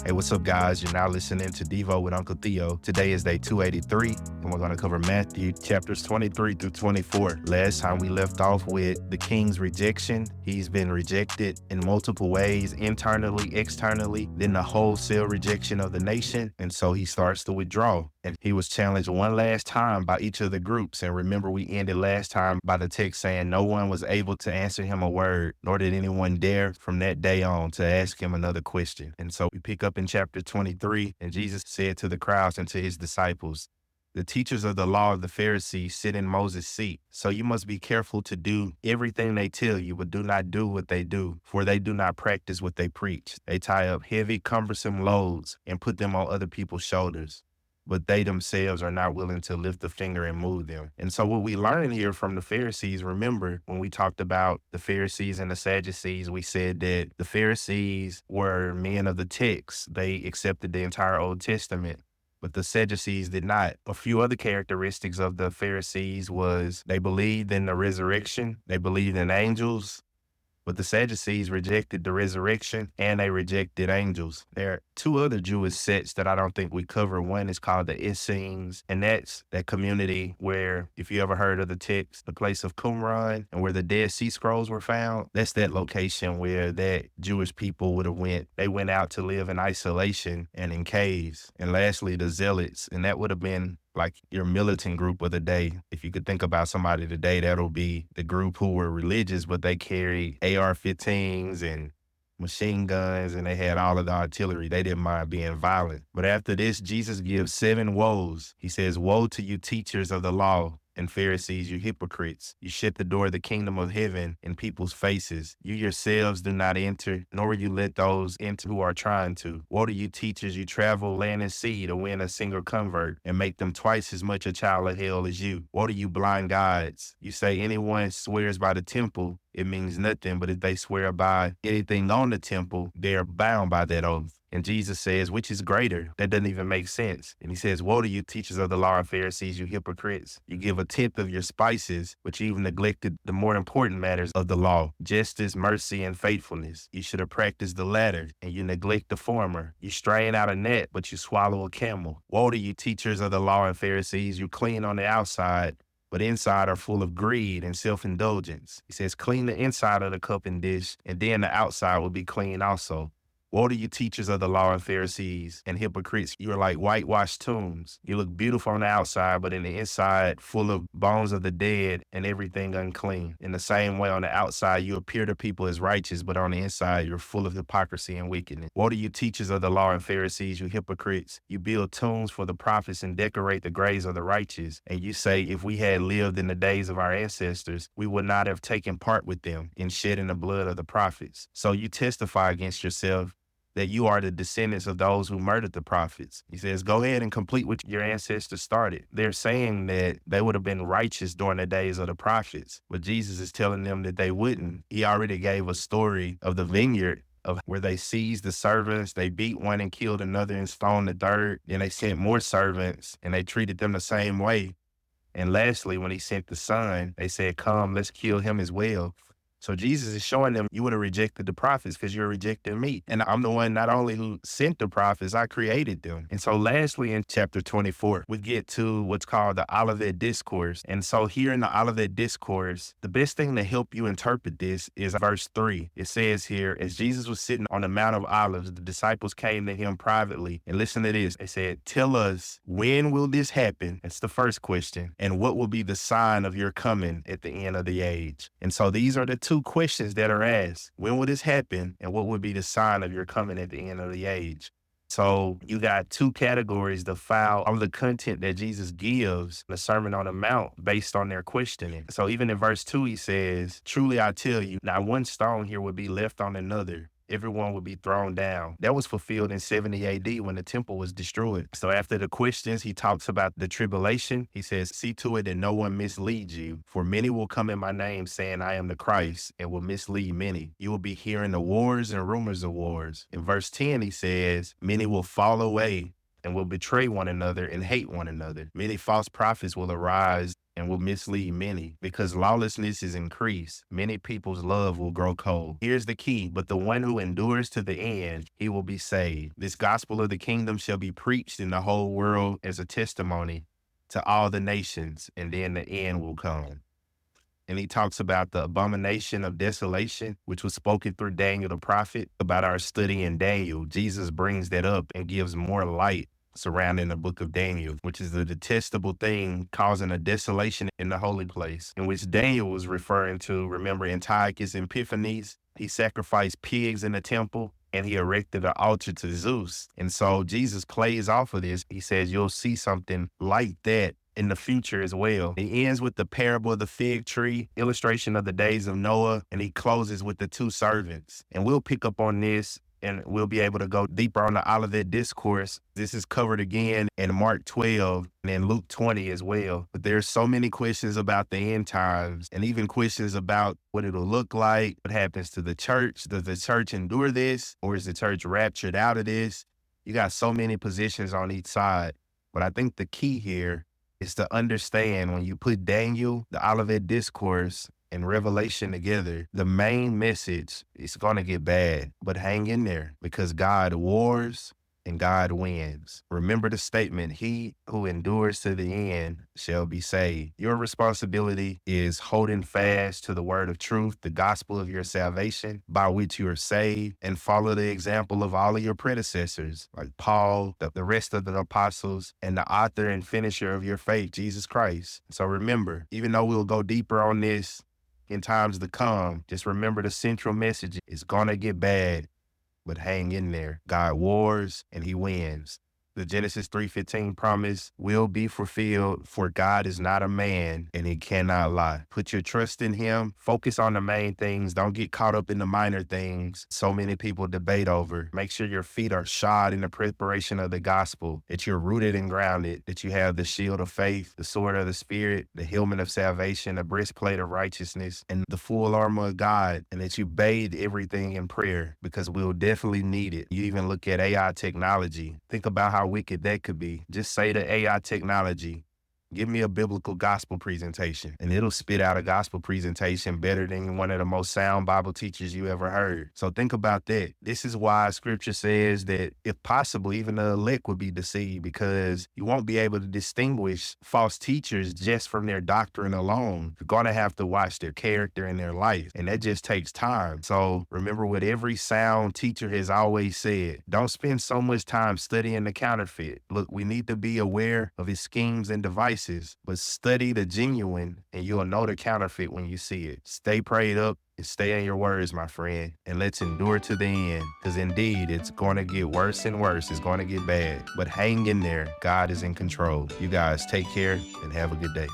Hey, what's up, guys? You're now listening to Devo with Uncle Theo. Today is day 283, and we're going to cover Matthew chapters 23 through 24. Last time we left off with the king's rejection. He's been rejected in multiple ways, internally, externally, then the wholesale rejection of the nation, and so he starts to withdraw. And he was challenged one last time by each of the groups. And remember, we ended last time by the text saying no one was able to answer him a word, nor did anyone dare from that day on to ask him another question. And so we pick up in chapter 23, and Jesus said to the crowds and to his disciples, "The teachers of the law of the Pharisees sit in Moses' seat. So you must be careful to do everything they tell you, but do not do what they do, for they do not practice what they preach. They tie up heavy, cumbersome loads and put them on other people's shoulders, but they themselves are not willing to lift a finger and move them." And so what we learn here from the Pharisees, remember when we talked about the Pharisees and the Sadducees, we said that the Pharisees were men of the text. They accepted the entire Old Testament, but the Sadducees did not. A few other characteristics of the Pharisees was they believed in the resurrection, they believed in angels, but the Sadducees rejected the resurrection and they rejected angels. There are two other Jewish sects that I don't think we cover. One is called the Essenes, and that's that community where, if you ever heard of the text, the place of Qumran and where the Dead Sea Scrolls were found, that's that location where that Jewish people would have went. They went out to live in isolation and in caves. And lastly, the Zealots, and that would have been like your militant group of the day. If you could think about somebody today, that'll be the group who were religious, but they carried AR-15s and machine guns, and they had all of the artillery. They didn't mind being violent. But after this, Jesus gives 7 woes. He says, "Woe to you, teachers of the law and Pharisees, you hypocrites. You shut the door of the kingdom of heaven in people's faces. You yourselves do not enter, nor will you let those enter who are trying to. Woe to you, teachers, you travel land and sea to win a single convert and make them twice as much a child of hell as you. Woe to you, blind guides. You say anyone swears by the temple, it means nothing, but if they swear by anything on the temple, they are bound by that oath." And Jesus says, which is greater? That doesn't even make sense. And he says, "Woe to you, teachers of the law and Pharisees, you hypocrites. You give a tenth of your spices, but you even neglected the more important matters of the law, justice, mercy, and faithfulness. You should have practiced the latter, and you neglect the former. You strain out a gnat, but you swallow a camel. Woe to you, teachers of the law and Pharisees, you clean on the outside, but inside are full of greed and self-indulgence." He says, "Clean the inside of the cup and dish, and then the outside will be clean also. Woe to you, teachers of the law and Pharisees and hypocrites. You are like whitewashed tombs. You look beautiful on the outside, but in the inside, full of bones of the dead and everything unclean. In the same way, on the outside, you appear to people as righteous, but on the inside, you're full of hypocrisy and wickedness. Woe to you, teachers of the law and Pharisees, you hypocrites. You build tombs for the prophets and decorate the graves of the righteous. And you say, if we had lived in the days of our ancestors, we would not have taken part with them in shedding the blood of the prophets. So you testify against yourself that you are the descendants of those who murdered the prophets." He says, go ahead and complete what your ancestors started. They're saying that they would have been righteous during the days of the prophets, but Jesus is telling them that they wouldn't. He already gave a story of the vineyard of where they seized the servants, they beat one and killed another and stoned the third. Then they sent more servants and they treated them the same way. And lastly, when he sent the son, they said, "Come, let's kill him as well." So Jesus is showing them, you would have rejected the prophets because you're rejecting me. And I'm the one not only who sent the prophets, I created them. And so lastly, in chapter 24, we get to what's called the Olivet Discourse. And so here in the Olivet Discourse, the best thing to help you interpret this is verse 3. It says here, as Jesus was sitting on the Mount of Olives, the disciples came to him privately. And listen to this. They said, "Tell us, when will this happen?" That's the first question. "And what will be the sign of your coming at the end of the age?" And so these are the two questions that are asked. When will this happen? And what would be the sign of your coming at the end of the age? So you got two categories to file on the content that Jesus gives in the Sermon on the Mount based on their questioning. So even in verse 2, he says, "Truly I tell you, not one stone here would be left on another. Everyone would be thrown down." That was fulfilled in 70 AD when the temple was destroyed. So after the questions, he talks about the tribulation. He says, "See to it that no one misleads you, for many will come in my name saying I am the Christ and will mislead many. You will be hearing the wars and rumors of wars." In verse 10, he says, "Many will fall away and will betray one another and hate one another. Many false prophets will arise and will mislead many. Because lawlessness is increased, many people's love will grow cold. Here's the key, but the one who endures to the end, he will be saved. This gospel of the kingdom shall be preached in the whole world as a testimony to all the nations, and then the end will come. And he talks about the abomination of desolation, which was spoken through Daniel the prophet. About our study in Daniel, Jesus brings that up and gives more light surrounding the book of Daniel, which is the detestable thing causing a desolation in the holy place, in which Daniel was referring to. Remember Antiochus Epiphanes? He sacrificed pigs in the temple and he erected an altar to Zeus. And so Jesus plays off of this. He says you'll see something like that in the future as well. He ends with the parable of the fig tree, illustration of the days of Noah, and he closes with the two servants. And we'll pick up on this and we'll be able to go deeper on the Olivet Discourse. This is covered again in Mark 12 and in Luke 20 as well. But there's so many questions about the end times and even questions about what it'll look like, what happens to the church. Does the church endure this, or is the church raptured out of this? You got so many positions on each side. But I think the key here is to understand when you put Daniel, the Olivet Discourse, and Revelation together, the main message is going to get bad, but hang in there because God wars and God wins. Remember the statement, he who endures to the end shall be saved. Your responsibility is holding fast to the word of truth, the gospel of your salvation by which you are saved, and follow the example of all of your predecessors, like Paul, the rest of the apostles, and the author and finisher of your faith, Jesus Christ. So remember, even though we'll go deeper on this in times to come, just remember the central message is gonna get bad, but hang in there. God wars and he wins. The Genesis 3:15 promise will be fulfilled, for God is not a man and he cannot lie. Put your trust in him. Focus on the main things. Don't get caught up in the minor things so many people debate over. Make sure your feet are shod in the preparation of the gospel, that you're rooted and grounded, that you have the shield of faith, the sword of the spirit, the helmet of salvation, the breastplate of righteousness, and the full armor of God, and that you bathe everything in prayer because we'll definitely need it. You even look at AI technology. Think about how wicked that could be. Just say to AI technology, give me a biblical gospel presentation, and it'll spit out a gospel presentation better than one of the most sound Bible teachers you ever heard. So think about that. This is why scripture says that if possible, even the elect would be deceived, because you won't be able to distinguish false teachers just from their doctrine alone. You're going to have to watch their character and their life, and that just takes time. So remember what every sound teacher has always said. Don't spend so much time studying the counterfeit. Look, we need to be aware of his schemes and devices, but study the genuine and you'll know the counterfeit when you see it. Stay prayed up and stay in your words, my friend, and let's endure to the end, because indeed it's going to get worse and worse. It's going to get bad, but hang in there. God is in control. You guys take care and have a good day.